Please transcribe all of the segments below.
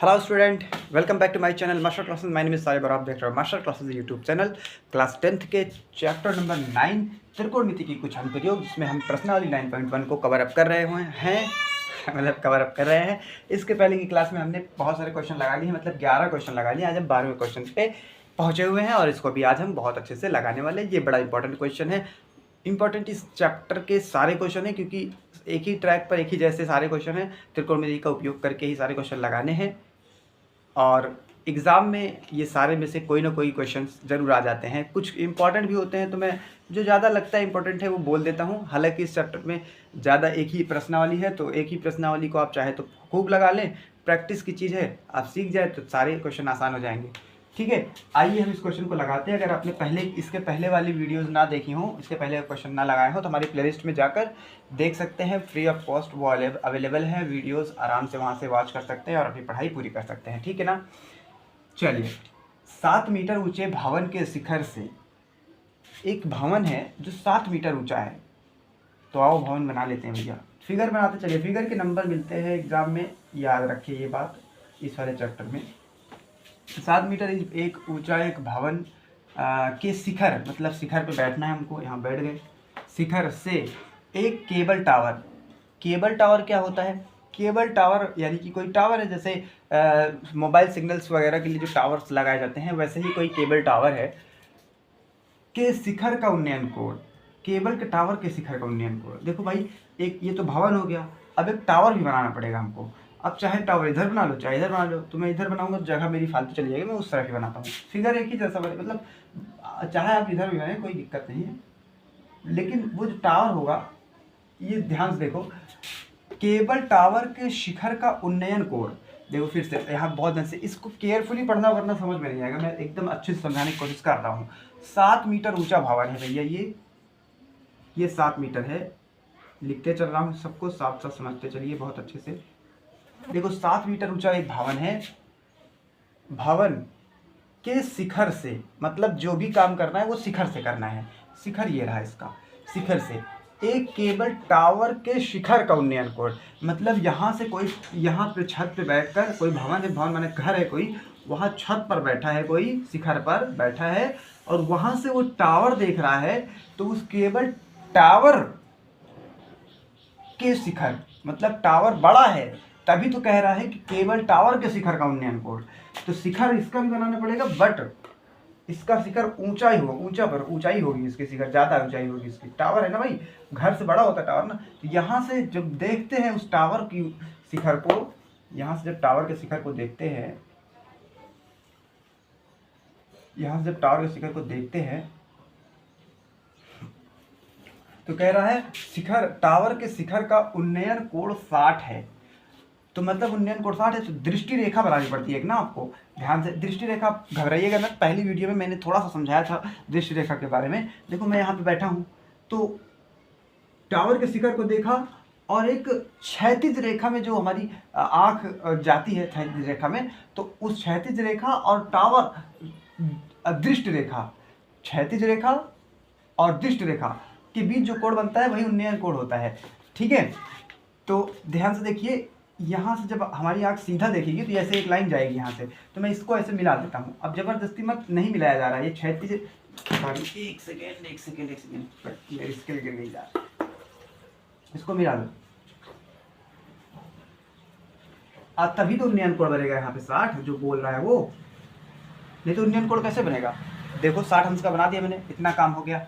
Hello student, welcome back to my channel master classes. My name is Sahib और आप देख रहे हो master classes YouTube channel. Class 10th के चैप्टर नंबर 9 त्रिकोणमिति की कुछ अनुप्रयोग, जिसमें हम प्रश्नावली 9.1 को कवर अप कर रहे हुए हैं मतलब कवर अप कर रहे हैं। इसके पहले की क्लास में हमने बहुत सारे क्वेश्चन लगा लिए, मतलब 11 क्वेश्चन लगा लिए। आज हम 12वें क्वेश्चन पे पहुँचे हुए हैं और इसको भी आज हम बहुत अच्छे से लगाने वाले हैं। ये बड़ा इंपॉर्टेंट क्वेश्चन है, इंपॉर्टेंट इस चैप्टर के सारे क्वेश्चन हैं, क्योंकि एक ही ट्रैक पर एक ही जैसे सारे क्वेश्चन हैं। त्रिकोणमिति का उपयोग करके ही सारे क्वेश्चन लगाने हैं और एग्ज़ाम में ये सारे में से कोई ना कोई क्वेश्चंस ज़रूर आ जाते हैं। कुछ इंपॉर्टेंट भी होते हैं, तो मैं जो ज़्यादा लगता है इंपॉर्टेंट है वो बोल देता हूँ। हालांकि इस चैप्टर में ज़्यादा एक ही प्रश्नावली है, तो एक ही प्रश्नावली को आप चाहे तो खूब लगा लें। प्रैक्टिस की चीज़ है, आप सीख जाए तो सारे क्वेश्चन आसान हो जाएंगे। ठीक है, आइए हम इस क्वेश्चन को लगाते हैं। अगर आपने इसके पहले वाली वीडियोस ना देखी हो, इसके पहले क्वेश्चन ना लगाए हो, तो हमारी प्लेलिस्ट में जाकर देख सकते हैं। फ्री ऑफ कॉस्ट वो अवेलेबल है वीडियोस, आराम से वहाँ से वॉच कर सकते हैं और अपनी पढ़ाई पूरी कर सकते हैं। ठीक है ना। चलिए, 7 मीटर ऊंचे भवन के शिखर से, एक भवन है जो 7 मीटर ऊंचा है, तो आओ भवन बना लेते हैं भैया। फिगर बनाते चलिए, फिगर के नंबर मिलते हैं एग्जाम में, याद रखिए ये बात इस वाले चैप्टर में। 7 मीटर एक ऊंचा एक भवन के शिखर, मतलब शिखर पे बैठना है हमको, यहाँ बैठ गए। शिखर से एक केबल टावर, केबल टावर क्या होता है? केबल टावर यानी कि कोई टावर है, जैसे मोबाइल सिग्नल्स वगैरह के लिए जो टावर्स लगाए जाते हैं, वैसे ही कोई केबल टावर है के शिखर का उन्नयन कोड। केबल के टावर के शिखर का उन्नयन कोड। देखो भाई, एक ये तो भवन हो गया, अब एक टावर भी बनाना पड़ेगा हमको। अब चाहे टावर इधर बना लो चाहे इधर बना लो, तो मैं इधर बनाऊंगा तो जगह मेरी फालतू चली जाएगी, मैं उस तरह की बनाता हूँ। फिगर एक ही जैसा बने, मतलब चाहे आप इधर भी बनाएं कोई दिक्कत नहीं है, लेकिन वो जो टावर होगा, ये ध्यान से देखो, केबल टावर के शिखर का उन्नयन कोड। देखो फिर से यहाँ बहुत ढंग से इसको केयरफुली पढ़ना वरना समझ में नहीं आएगा। मैं एकदम अच्छे से समझाने की कोशिश कर रहा हूँ। 7 मीटर ऊंचा भवन है भैया, ये 7 मीटर है। लिखते चल रहा हूँ, सबको साफ साफ समझते चलिए बहुत अच्छे से। देखो 7 मीटर ऊंचा एक भवन है, भवन के शिखर से, मतलब जो भी काम करना है वो शिखर से करना है। शिखर ये रहा इसका, शिखर से एक केबल टावर के शिखर का उन्नयन कोड, मतलब यहाँ से कोई, यहाँ पे छत पे बैठकर कोई भवन है, भवन माने घर है कोई, वहाँ छत पर बैठा है कोई, शिखर पर बैठा है और वहाँ से वो टावर देख रहा है, तो उस केबल टावर के शिखर, मतलब टावर बड़ा है, तभी तो कह रहा है कि केबल टावर के शिखर का उन्नयन कोड। तो शिखर इसका भी बनाना पड़ेगा, बट इसका शिखर ऊंचा ही होगा, ऊंचा पर ऊंचाई होगी इसकी, शिखर ज़्यादा ऊंचाई होगी इसकी। टावर है ना भाई, घर से बड़ा होता है टावर ना। तो यहाँ से जब देखते हैं उस टावर की शिखर को, यहाँ से जब टावर के शिखर को देखते हैं, यहाँ से जब टावर के शिखर को देखते हैं, तो कह रहा है शिखर, टावर के शिखर का उन्नयन कोण 60 है। तो मतलब उन्नयन कोण 60 है, तो दृष्टि रेखा बनानी पड़ती है एक ना आपको। ध्यान से दृष्टि रेखा, घबराइएगा ना, पहली वीडियो में मैंने थोड़ा सा समझाया था दृष्टि रेखा के बारे में। देखो मैं यहाँ पे बैठा हूँ, तो टावर के शिखर को देखा और एक क्षैतिज रेखा में जो हमारी आँख जाती है क्षैतिज रेखा में, तो उस क्षैतिज रेखा और टावर दृष्टि रेखा, क्षैतिज रेखा और दृष्टि रेखा के बीच जो कोण बनता है वही उन्नयन कोण होता है। ठीक है, तो ध्यान से देखिए, यहाँ से जब हमारी आँख सीधा देखेगी तो ऐसे एक लाइन जाएगी यहाँ से, तो मैं इसको ऐसे मिला देता हूँ। अब जबरदस्ती मत नहीं मिलाया जा रहा है, ये क्षैतिज, एक सेकेंड मेरी स्किल गिर गई यार, इसको मिला दो। अब तभी तो उन्नयन कोण बनेगा यहाँ पे 60 जो बोल रहा है वो, नहीं तो उन्नयन कोण कैसे बनेगा? देखो 60 अंश का बना दिया मैंने, इतना काम हो गया।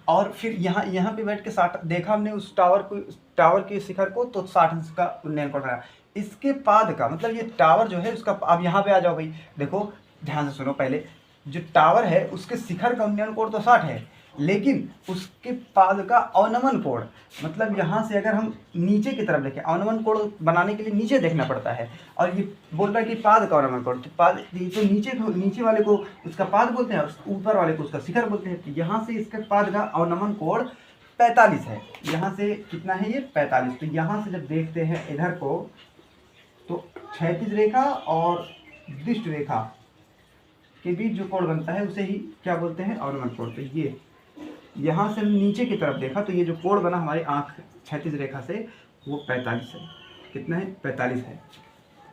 और फिर यहाँ पे बैठ के 60 देखा हमने उस टावर को, टावर के शिखर को, तो 60 अंश का उन्नयन कोण बना। इसके पाद का मतलब ये टावर जो है उसका, अब यहाँ पे आ जाओ भाई, देखो ध्यान से सुनो। पहले जो टावर है उसके शिखर का उन्नयन कोण तो 60 है, लेकिन उसके पाद का अवनमन कोण, मतलब यहाँ से अगर हम नीचे की तरफ देखें, अवनमन कोण बनाने के लिए नीचे देखना पड़ता है, और ये बोल रहा है कि पाद का अवनमन कोण, तो पाद तो नीचे वाले को उसका पाद बोलते हैं और ऊपर वाले को उसका शिखर बोलते हैं। तो यहाँ से इसके पाद का अवनमन कोण 45 है। यहाँ से कितना है ये? 45। तो यहाँ से जब देखते हैं इधर को, तो क्षैतिज रेखा और दृष्टि रेखा के बीच जो कोण बनता है उसे ही क्या बोलते हैं? अवनमन कोण। तो ये यहाँ से नीचे की तरफ देखा तो ये जो कोण बना हमारी आँख क्षैतिज रेखा से, वो 45 है। कितना है? 45 है।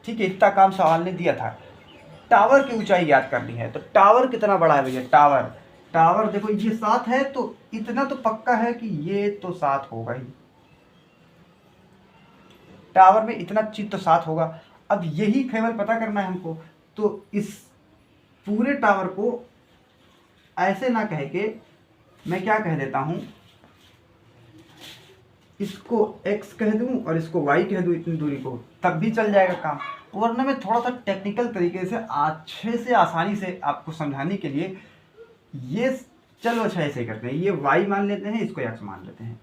ठीक है, इतना काम सवाल ने दिया था। टावर की ऊंचाई याद करनी है, तो टावर कितना बड़ा है भैया, टावर टावर देखो ये 7 है, तो इतना तो पक्का है कि ये तो 7 होगा ही, टावर में इतना चीज तो 7 होगा। अब यही केवल पता करना है हमको, तो इस पूरे टावर को ऐसे ना कह के मैं क्या कह देता हूं, इसको x कह दूं और इसको y कह दूं इतनी दूरी को, तब भी चल जाएगा काम। वरना मैं थोड़ा सा टेक्निकल तरीके से अच्छे से आसानी से आपको समझाने के लिए ये, चलो अच्छा ऐसे ही करते हैं, ये y मान लेते हैं, इसको x मान लेते हैं,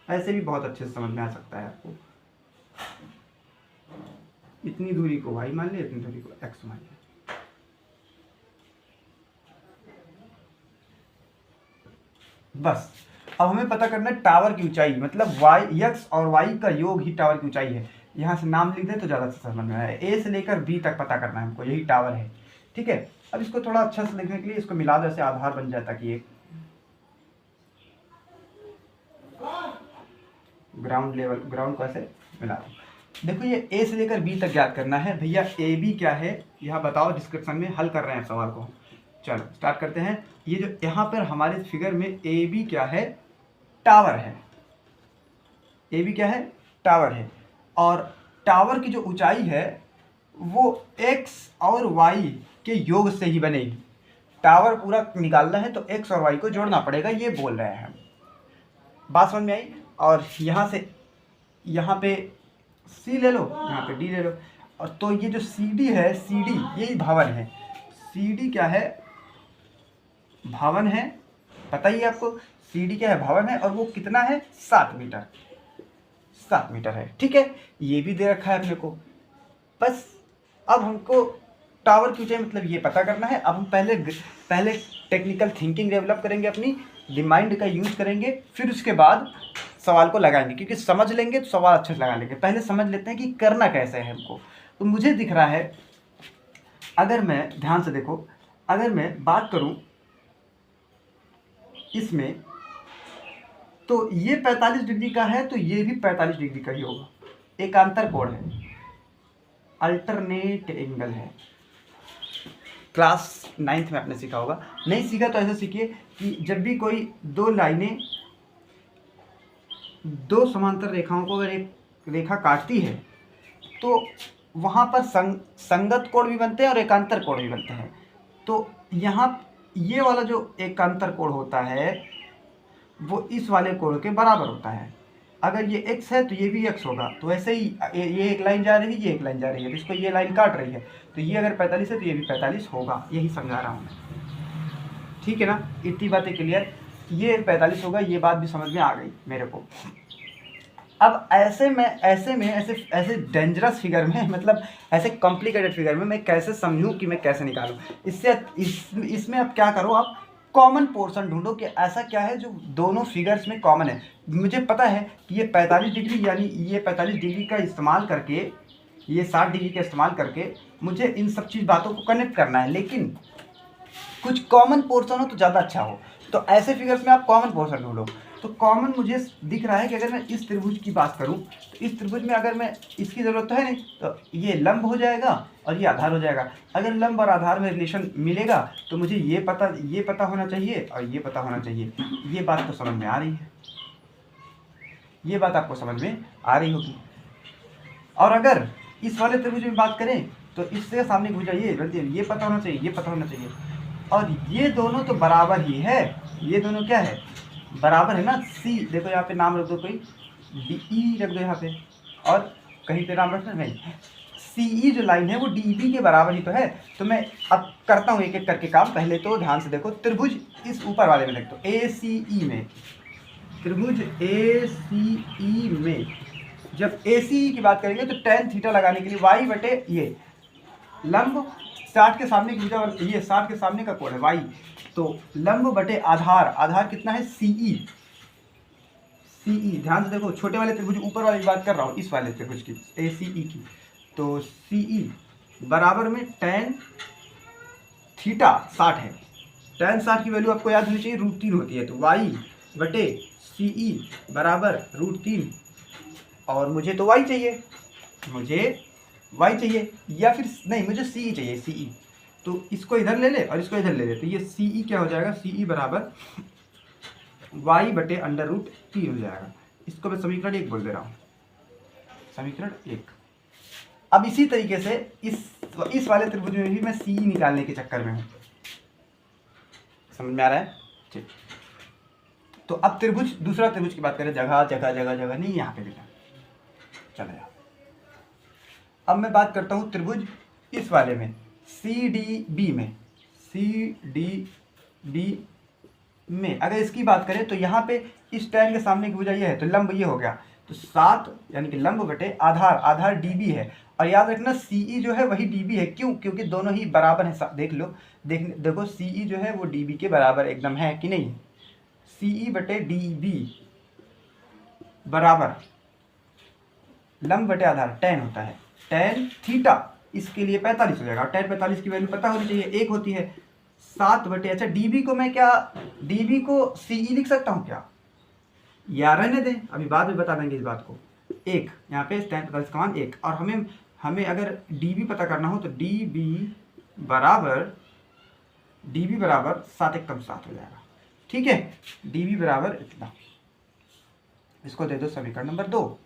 ऐसे भी बहुत अच्छे से समझ में आ सकता है आपको। इतनी दूरी को y मान ले, इतनी दूरी को x मान ले। बस अब हमें पता करना है टावर की ऊंचाई, मतलब y x और y का योग ही टावर की ऊंचाई है। यहाँ से नाम लिख दे तो ज़्यादा अच्छा समझ में आया। ए से लेकर बी तक पता करना है हमको, यही टावर है। ठीक है, अब इसको थोड़ा अच्छा से लिखने के लिए इसको मिला दो, ऐसे आधार बन जाता कि एक ग्राउंड लेवल, ग्राउंड को ऐसे मिला दो। देखो ये ए से लेकर बी तक याद करना है भैया। ए बी क्या है यह बताओ, डिस्क्रिप्शन में हल कर रहे हैं सवाल को। चलो स्टार्ट करते हैं। ये जो यहाँ पर हमारे फिगर में ए बी क्या है, टावर है। ए बी क्या है, टावर है। और टावर की जो ऊंचाई है वो x और y के योग से ही बनेगी। टावर पूरा निकालना है तो x और y को जोड़ना पड़ेगा, ये बोल रहे हैं। बात समझ में आई। और यहाँ से यहाँ पे c ले लो, यहाँ पे d ले लो। और तो ये जो CD है, CD यही भवन है। CD क्या है, भवन है, पता ही है आपको। CD क्या है, भवन है। और वो कितना है, 7 मीटर, 7 मीटर है। ठीक है, ये भी दे रखा है अपने को। बस अब हमको टावर की ऊंचाई मतलब ये पता करना है। अब हम पहले टेक्निकल थिंकिंग डेवलप करेंगे, अपनी माइंड का यूज करेंगे, फिर उसके बाद सवाल को लगाएंगे, क्योंकि समझ लेंगे तो सवाल अच्छे से लगा लेंगे। पहले समझ लेते हैं कि करना कैसे है हमको। तो मुझे दिख रहा है, अगर मैं ध्यान से देखो, अगर मैं बात करूं इसमें, तो ये 45 डिग्री का है, तो ये भी 45 डिग्री का ही होगा। एकांतर कोण है, अल्टरनेट एंगल है। क्लास 9th में आपने सीखा होगा, नहीं सीखा तो ऐसे सीखिए कि जब भी कोई दो लाइनें, दो समांतर रेखाओं को अगर एक रेखा काटती है तो वहाँ पर संगत कोण भी बनते हैं और एकांतर कोण भी बनते हैं। तो यहाँ ये वाला जो एकांतर कोण होता है वो इस वाले कोण के बराबर होता है। अगर ये x है तो ये भी x होगा। तो ऐसे ही ये एक लाइन जा रही है, ये एक लाइन जा रही है, तो इसको ये लाइन काट रही है, तो ये अगर 45 है तो ये भी 45 होगा। यही समझा रहा हूँ मैं, ठीक है ना। इतनी बातें क्लियर, ये 45 होगा, ये बात भी समझ में आ गई मेरे को। अब ऐसे डेंजरस फिगर में, मतलब ऐसे कॉम्प्लिकेटेड फिगर में मैं कैसे समझूं कि मैं कैसे निकालूं। इसमें अब क्या करो, आप कॉमन पोर्शन ढूंढो कि ऐसा क्या है जो दोनों फिगर्स में कॉमन है। मुझे पता है कि ये 45 डिग्री, यानी ये 45 डिग्री का इस्तेमाल करके, ये 60 डिग्री का इस्तेमाल करके मुझे इन सब चीज़ बातों को कनेक्ट करना है, लेकिन कुछ कॉमन पोर्शन हो तो ज़्यादा अच्छा हो। तो ऐसे फिगर्स में आप कॉमन पोर्शन ढूंढो। तो कॉमन मुझे दिख रहा है कि अगर मैं इस त्रिभुज की बात करूं, तो इस त्रिभुज में अगर मैं, इसकी ज़रूरत तो है नहीं, तो ये लंब हो जाएगा और ये आधार हो जाएगा। अगर लंब और आधार में रिलेशन मिलेगा तो मुझे ये पता होना चाहिए और ये पता होना चाहिए। ये बात तो समझ में आ रही है, ये बात आपको समझ में आ रही होगी। और अगर इस वाले त्रिभुज में बात करें तो इससे सामने भुजा ये पता होना चाहिए, ये पता होना चाहिए। और ये दोनों तो बराबर ही है, ये दोनों क्या है, बराबर है ना। सी देखो यहाँ पे नाम रख दो, कोई डी रख दो यहाँ पे, और कहीं पे नाम रखना नहीं। सी जो लाइन है वो डी बी के बराबर ही तो है। तो मैं अब करता हूँ एक एक करके काम। पहले तो ध्यान से देखो, त्रिभुज इस ऊपर वाले में लिख दो, ए सी ई में, त्रिभुज ए सी ई में जब ए सी ई की बात करेंगे तो tan थीटा लगाने के लिए y बटे ये लंब, 60 के सामने की भुजा, ये 60 के सामने का कोण है y, तो लंब बटे आधार, आधार कितना है CE, CE ध्यान से देखो, छोटे वाले त्रिभुज ऊपर वाले की बात कर रहा हूँ, इस वाले त्रिभुज की ACE की। तो CE बराबर में tan थीटा 60 है। tan 60 की वैल्यू आपको याद होनी चाहिए, √3 होती है। तो y बटे CE बराबर √3, और मुझे तो y चाहिए, मुझे वाई चाहिए या फिर नहीं, मुझे सी ई चाहिए, सी ई। तो इसको इधर ले ले और इसको इधर ले ले, तो ये सी ई क्या हो जाएगा, सी ई बराबर वाई बटे अंडर रूट 3 हो जाएगा। इसको मैं समीकरण 1 बोल दे रहा हूँ, समीकरण 1। अब इसी तरीके से इस वाले त्रिभुज में भी मैं सी ई निकालने के चक्कर में हूँ। समझ में आ रहा है? ठीक। तो अब त्रिभुज, दूसरा त्रिभुज की बात करें, जगह जगह जगह जगह नहीं, यहाँ पे लिखा, चलो। अब मैं बात करता हूँ त्रिभुज इस वाले में, सी डी बी में, सी डी बी में अगर इसकी बात करें तो यहाँ पे इस टैन के सामने की भुजा ये है, तो लंब ये हो गया, तो 7 यानी कि लंब बटे आधार, आधार डीबी है। और याद रखना सीई जो है वही डीबी है, क्यों? क्योंकि दोनों ही बराबर है। देख लो, देखो सीई जो है वो डीबी के बराबर एकदम है कि नहीं। सीई बटे डीबी बराबर लंब बटे आधार टैन होता है, टैन थीटा, इसके लिए 45 हो जाएगा। और टैन 45 की वैल्यू पता होनी चाहिए, 1 होती है। 7 बटे, अच्छा डीबी को मैं क्या, डीबी को सीई लिख सकता हूँ क्या? या रहने दें, अभी बाद में बता देंगे इस बात को। 1 यहाँ पे टैन 45 का मान 1। और हमें अगर डीबी पता करना हो तो डीबी बराबर 7 × 7 हो जाएगा। ठीक है, डीबी बराबर इतना, इसको दे दो समीकरण नंबर 2।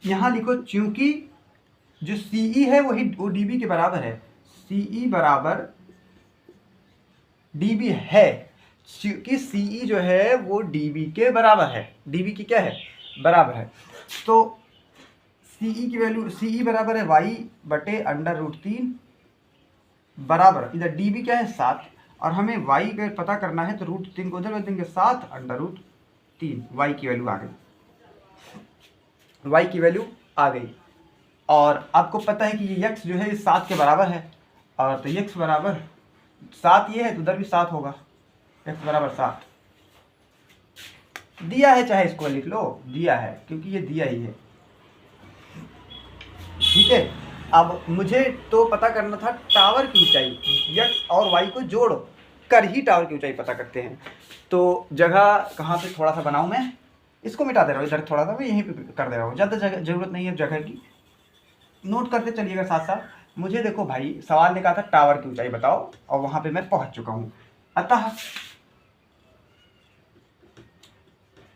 यहाँ लिखो चूंकि जो सीई है वो डीबी के बराबर है, सीई बराबर डीबी है, क्योंकि सीई जो है वो डीबी के बराबर है, डीबी की क्या है, बराबर है। तो सीई की वैल्यू, सीई बराबर है वाई बटे अंडर रूट 3 बराबर, इधर डीबी क्या है 7, और हमें वाई का पता करना है, तो रूट 3 को उधर रख देंगे, 7 अंडर रूट 3, वाई की वैल्यू आ गई, वाई की वैल्यू आ गई। और आपको पता है कि ये x जो है इस 7 के बराबर है, और तो x बराबर 7 ये है तो उधर भी 7 होगा, x बराबर 7 दिया है, चाहे इसको लिख लो, दिया है क्योंकि ये दिया ही है। ठीक है, अब मुझे तो पता करना था टावर की ऊंचाई, x और y को जोड़ कर ही टावर की ऊंचाई पता करते हैं। तो जगह कहाँ पे थोड़ा सा बनाऊं, मैं इसको मिटा दे रहा हूँ, इधर थोड़ा सा मैं यहीं पे कर दे रहा हूँ, ज़्यादा जगह जरूरत नहीं है जगह की, नोट करते चलिएगा साथ साथ। मुझे देखो भाई, सवाल ने कहा था टावर की ऊंचाई बताओ, और वहां पे मैं पहुंच चुका हूं। अतः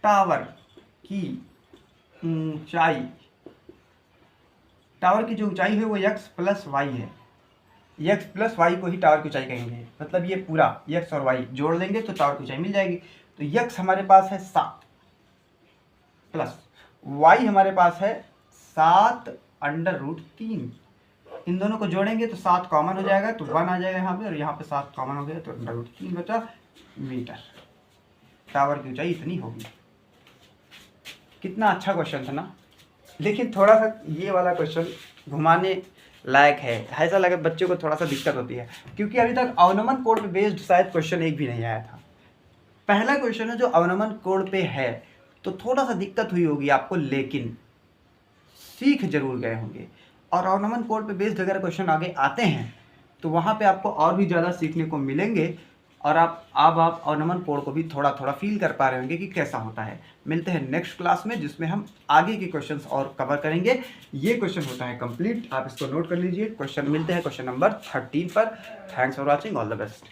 टावर की ऊंचाई, टावर की जो ऊंचाई है वो x प्लस वाई है, x प्लस वाई को ही टावर की ऊंचाई कहेंगे। मतलब ये पूरा x और y जोड़ लेंगे तो टावर की ऊंचाई मिल जाएगी। तो x हमारे पास है 7 प्लस y हमारे पास है 7 अंडर रूट 3, इन दोनों को जोड़ेंगे तो 7 कॉमन हो जाएगा, तो 1 आ जाएगा यहाँ पे, और यहाँ पे 7 कॉमन हो गया तो अंडर रूट 3 बचा मीटर। टावर की ऊंचाई इतनी होगी। कितना अच्छा क्वेश्चन था ना, लेकिन थोड़ा सा ये वाला क्वेश्चन घुमाने लायक है, ऐसा लगे बच्चों को थोड़ा सा दिक्कत होती है, क्योंकि अभी तक अवनमन कोड पे बेस्ड शायद क्वेश्चन एक भी नहीं आया था। पहला क्वेश्चन है जो अवनमन कोड पे है, तो थोड़ा सा दिक्कत हुई होगी आपको, लेकिन सीख जरूर गए होंगे। और अवनमन कोड पे बेस्ड अगर क्वेश्चन आगे आते हैं तो वहाँ पे आपको और भी ज़्यादा सीखने को मिलेंगे, और आप अवनमन कोड को भी थोड़ा थोड़ा फील कर पा रहे होंगे कि कैसा होता है। मिलते हैं नेक्स्ट क्लास में, जिसमें हम आगे के क्वेश्चंस और कवर करेंगे। ये क्वेश्चन होता है कंप्लीट, आप इसको नोट कर लीजिए। क्वेश्चन मिलते हैं क्वेश्चन नंबर 13 पर। Thanks for watching, all the best.